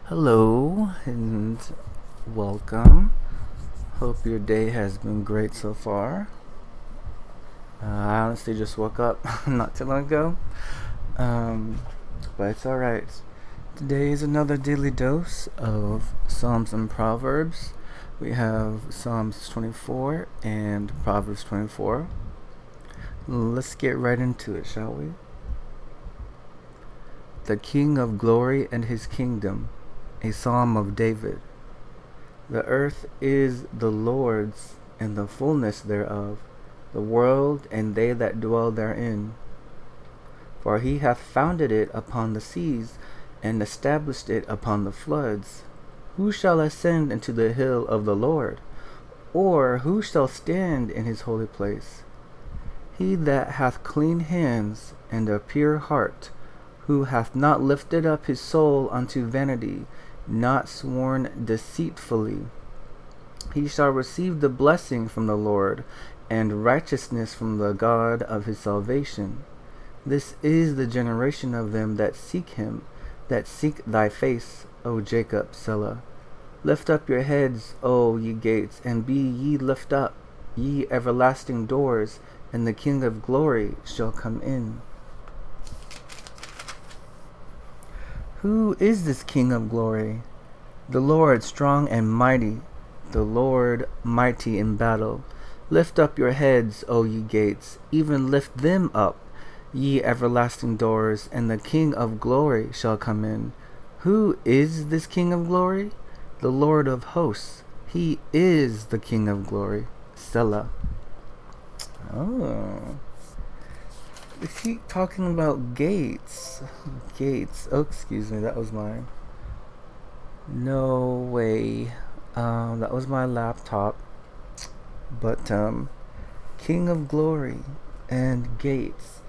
Hello and welcome. Hope your day has been great so far. I honestly just woke up not too long ago, um, but it's alright. Today is another daily dose of Psalms and Proverbs. We have Psalms 24 and Proverbs 24. Let's get right into it, shall we? The King of Glory and His Kingdom, a Psalm of David. The earth is the Lord's, and the fullness thereof, the world and they that dwell therein. For he hath founded it upon the seas, and established it upon the floods. Who shall ascend into the hill of the Lord? Or who shall stand in his holy place? He that hath clean hands and a pure heart, who hath not lifted up his soul unto vanity, not sworn deceitfully. He shall receive the blessing from the Lord, and righteousness from the God of his salvation. This is the generation of them that seek him, that seek thy face, O Jacob, Selah. Lift up your heads, O ye gates, and be ye lift up, ye everlasting doors, and the King of glory shall come in. Who is this King of glory? The Lord strong and mighty, the Lord mighty in battle. Lift up your heads, O ye gates, even lift them up, ye everlasting doors, and the King of glory shall come in. Who is this King of glory? The Lord of hosts. He is the King of glory. Selah. Oh. We keep talking about gates. Gates. Oh, excuse me, that was mine. No way. That was my laptop. But, King of Glory and gates.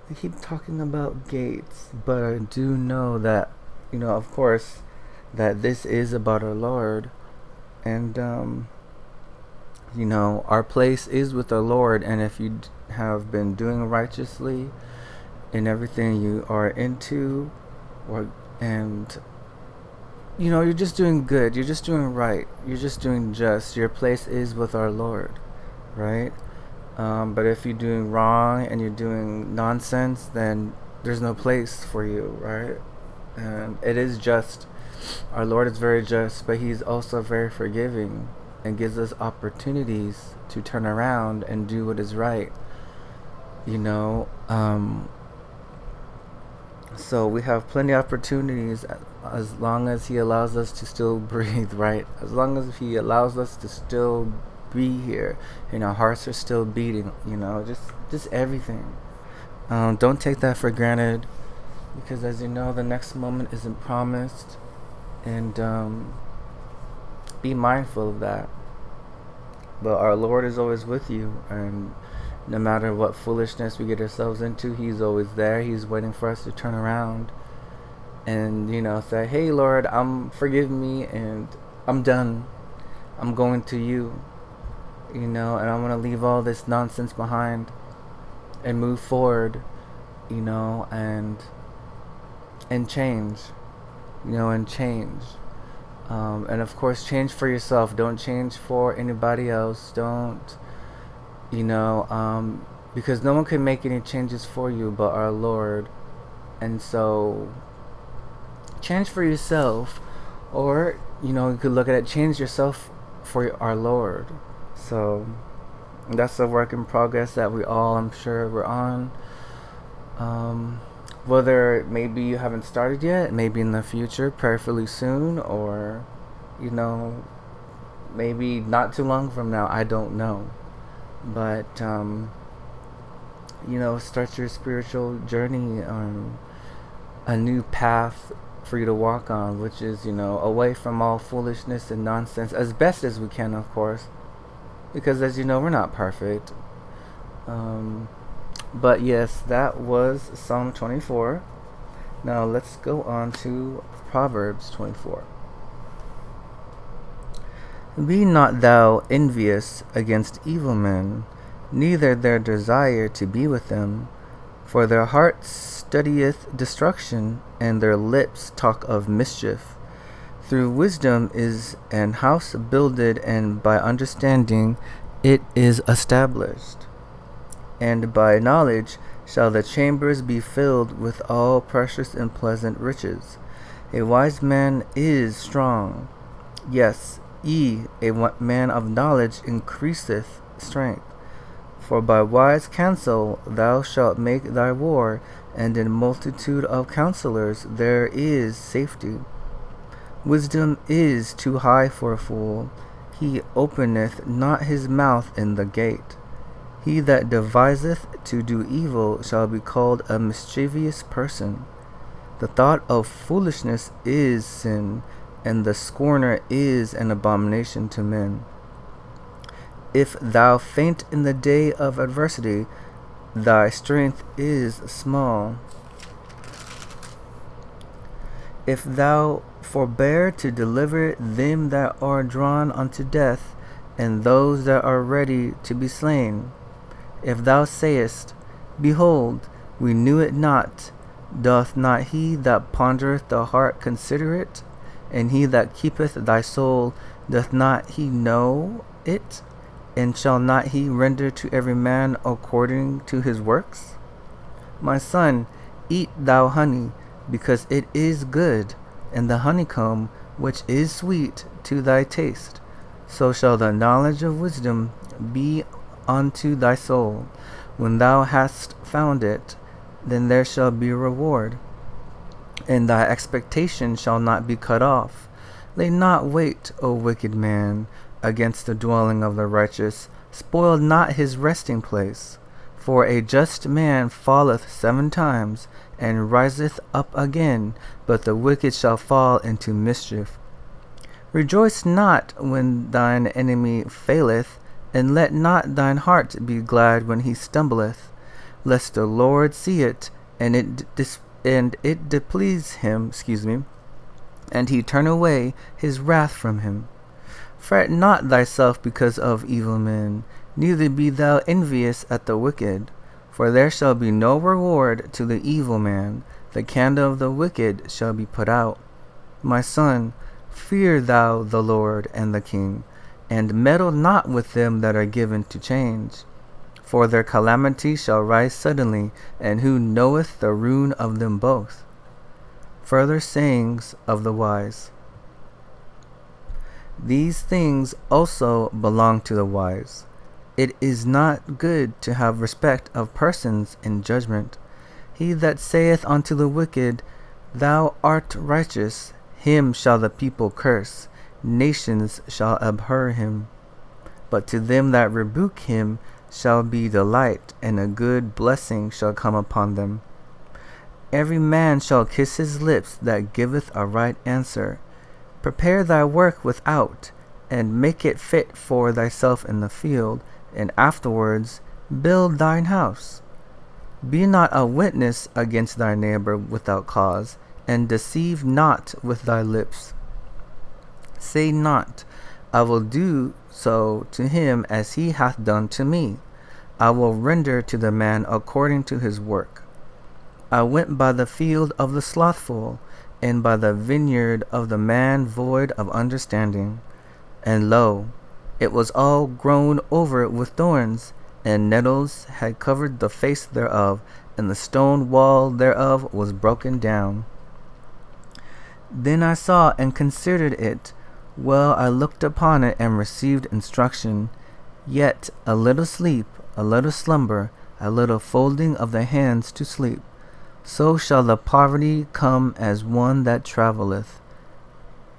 They keep talking about gates, but I do know that, of course, that this is about our Lord. And, our place is with our Lord. And if you have been doing righteously in everything you are into, you're just doing good. You're just doing right. You're just doing just. Your place is with our Lord, right? But if you're doing wrong and you're doing nonsense, then there's no place for you, right? And it is just. Our Lord is very just, but He's also very forgiving and gives us opportunities to turn around and do what is right. So we have plenty of opportunities as long as He allows us to still breathe, right? As long as He allows us to still be here and our hearts are still beating, just everything. Don't take that for granted, because as you know, the next moment isn't promised, and be mindful of that. But our Lord is always with you, and no matter what foolishness we get ourselves into, He's always there. He's waiting for us to turn around and, say, hey, Lord, forgive me, and I'm done. I'm going to you, and I'm going to leave all this nonsense behind and move forward, and change, and change. And of course, change for yourself. Don't change for anybody else. Don't, because no one can make any changes for you but our Lord. And so, change for yourself, or, you could look at it, change yourself for our Lord. So, that's a work in progress that we all, I'm sure, we're on. Whether maybe you haven't started yet, maybe in the future, prayerfully soon, or, maybe not too long from now, I don't know. But, start your spiritual journey on a new path for you to walk on, which is, away from all foolishness and nonsense, as best as we can, of course. Because, as you know, we're not perfect. But yes, that was Psalm 24. Now let's go on to Proverbs 24. Be not thou envious against evil men, neither their desire to be with them. For their heart studieth destruction, and their lips talk of mischief. Through wisdom is an house builded, and by understanding it is established. And by knowledge shall the chambers be filled with all precious and pleasant riches. A wise man is strong. Yes, a man of knowledge increaseth strength. For by wise counsel thou shalt make thy war, and in multitude of counselors there is safety. Wisdom is too high for a fool. He openeth not his mouth in the gate. He that deviseth to do evil shall be called a mischievous person. The thought of foolishness is sin, and the scorner is an abomination to men. If thou faint in the day of adversity, thy strength is small. If thou forbear to deliver them that are drawn unto death, and those that are ready to be slain, if thou sayest, Behold, we knew it not, doth not he that pondereth the heart consider it? And he that keepeth thy soul, doth not he know it? And shall not he render to every man according to his works? My son, eat thou honey, because it is good, and the honeycomb, which is sweet to thy taste. So shall the knowledge of wisdom be unto thy soul. When thou hast found it, then there shall be reward, and thy expectation shall not be cut off. Lay not wait, O wicked man, against the dwelling of the righteous. Spoil not his resting place. For a just man falleth 7 times, and riseth up again, but the wicked shall fall into mischief. Rejoice not when thine enemy faileth, and let not thine heart be glad when he stumbleth, lest the Lord see it, and it displease him, and he turn away his wrath from him. Fret not thyself because of evil men, neither be thou envious at the wicked, for there shall be no reward to the evil man. The candle of the wicked shall be put out. My son, fear thou the Lord and the king, and meddle not with them that are given to change. For their calamity shall rise suddenly, and who knoweth the ruin of them both? Further sayings of the wise. These things also belong to the wise. It is not good to have respect of persons in judgment. He that saith unto the wicked, Thou art righteous, him shall the people curse, nations shall abhor him. But to them that rebuke him shall be delight, and a good blessing shall come upon them. Every man shall kiss his lips that giveth a right answer. Prepare thy work without, and make it fit for thyself in the field, and afterwards build thine house. Be not a witness against thy neighbor without cause, and deceive not with thy lips. Say not, I will do so to him as he hath done to me. I will render to the man according to his work. I went by the field of the slothful, and by the vineyard of the man void of understanding. And lo, it was all grown over with thorns, and nettles had covered the face thereof, and the stone wall thereof was broken down. Then I saw and considered it. Well, I looked upon it and received instruction. Yet a little sleep, a little slumber, a little folding of the hands to sleep. So shall the poverty come as one that travaileth,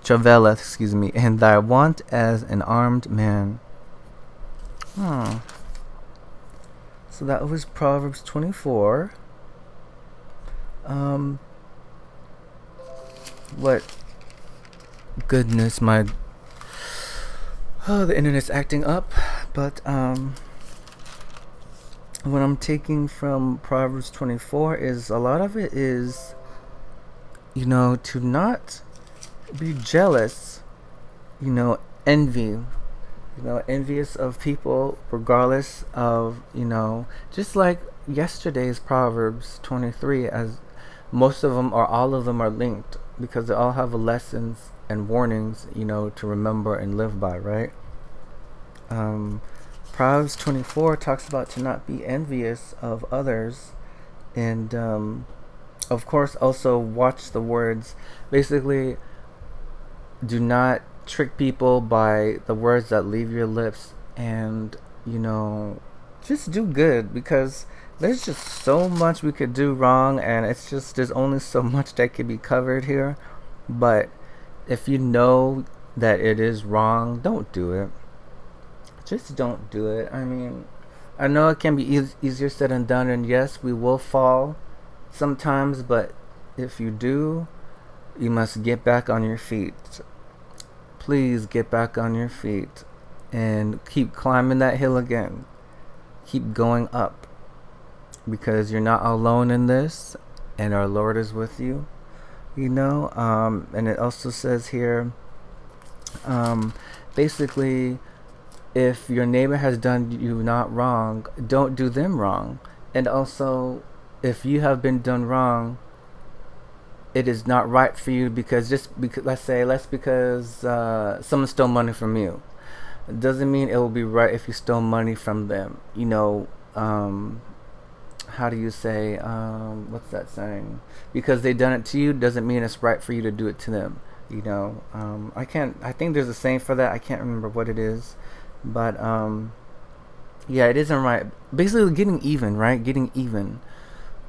and thy want as an armed man. So that was Proverbs 24. What? Goodness, the internet's acting up. But what I'm taking from Proverbs 24 is a lot of it is, to not be jealous, envy, envious of people regardless of, just like yesterday's Proverbs 23, as most of them or all of them are linked because they all have lessons and warnings, to remember and live by, right? Um, Proverbs 24 talks about to not be envious of others, and of course also watch the words. Basically, do not trick people by the words that leave your lips, and just do good, because there's just so much we could do wrong, and it's just there's only so much that could be covered here. But if you know that it is wrong, don't do it. Just don't do it. I mean, I know it can be easier said than done, and yes, we will fall sometimes, but if you do, you must get back on your feet. Please get back on your feet and keep climbing that hill again. Keep going up, because you're not alone in this, and our Lord is with you. And it also says here, basically, if your neighbor has done you not wrong, don't do them wrong. And also, if you have been done wrong, it is not right for you, because let's because someone stole money from you. It doesn't mean it will be right if you stole money from them. How do you say, what's that saying? Because they done it to you doesn't mean it's right for you to do it to them. I think there's a saying for that. I can't remember what it is. But yeah, it isn't right. Basically, getting even, right? Getting even.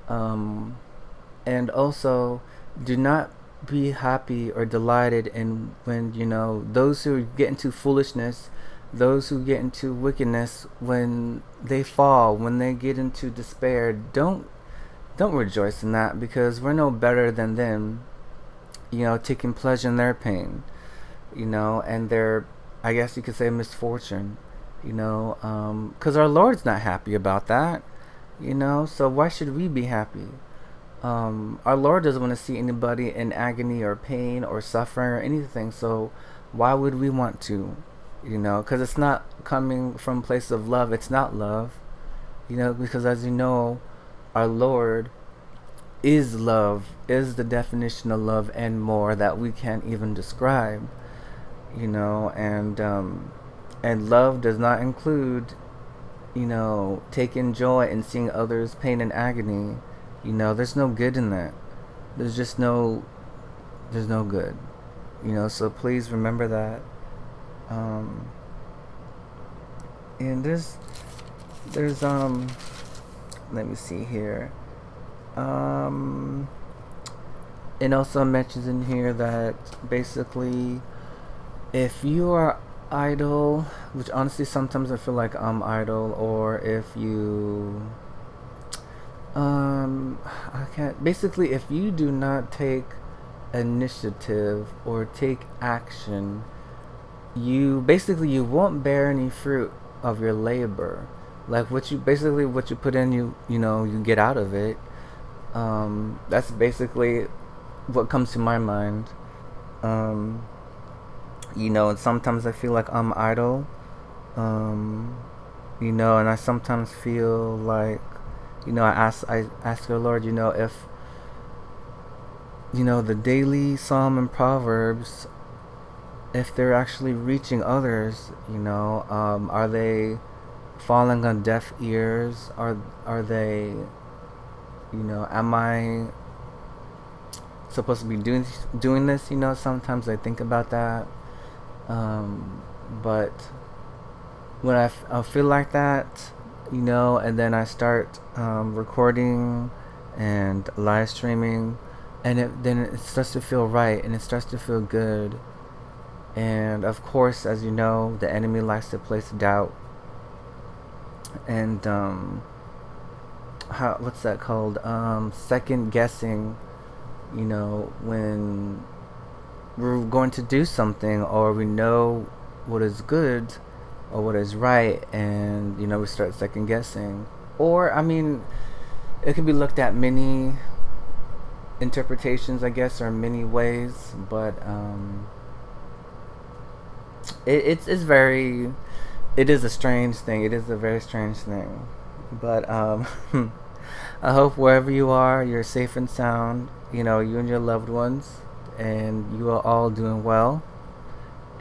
And also, do not be happy or delighted in when those who get into foolishness, those who get into wickedness, when they fall, when they get into despair. Don't rejoice in that, because we're no better than them. Taking pleasure in their pain, and their, I guess you could say, misfortune. Because our Lord's not happy about that. So why should we be happy? Our Lord doesn't want to see anybody in agony or pain or suffering or anything. So why would we want to? Because it's not coming from a place of love. It's not love. Because as you know, our Lord is love, is the definition of love and more that we can't even describe. And love does not include, taking joy in seeing others' pain and agony. There's no good in that. There's no good. So please remember that. And there's let me see here. It also mentions in here that basically, if you are idle, which honestly sometimes I feel like I'm idle, or if you I can't, basically, if you do not take initiative or take action, you won't bear any fruit of your labor. Like what you put in, you get out of it. That's basically what comes to my mind. And sometimes I feel like I'm idle. And I sometimes feel like, I ask the Lord, if, the daily Psalm and Proverbs, if they're actually reaching others, are they falling on deaf ears? Are they, am I supposed to be doing this? Sometimes I think about that. But when I feel like that, and then I start recording and live streaming, and then it starts to feel right, and it starts to feel good. And of course, as you know, the enemy likes to place doubt and what's that called? Second guessing. When we're going to do something, or we know what is good or what is right, and we start second guessing. Or it can be looked at many interpretations, I guess, or many ways, but it is a strange thing. It is a very strange thing. But I hope wherever you are, you're safe and sound. You and your loved ones. and you are all doing well.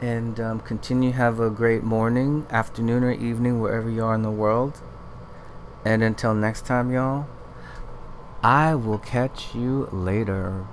And continue have a great morning, afternoon, or evening wherever you are in the world. And until next time, y'all, I will catch you later.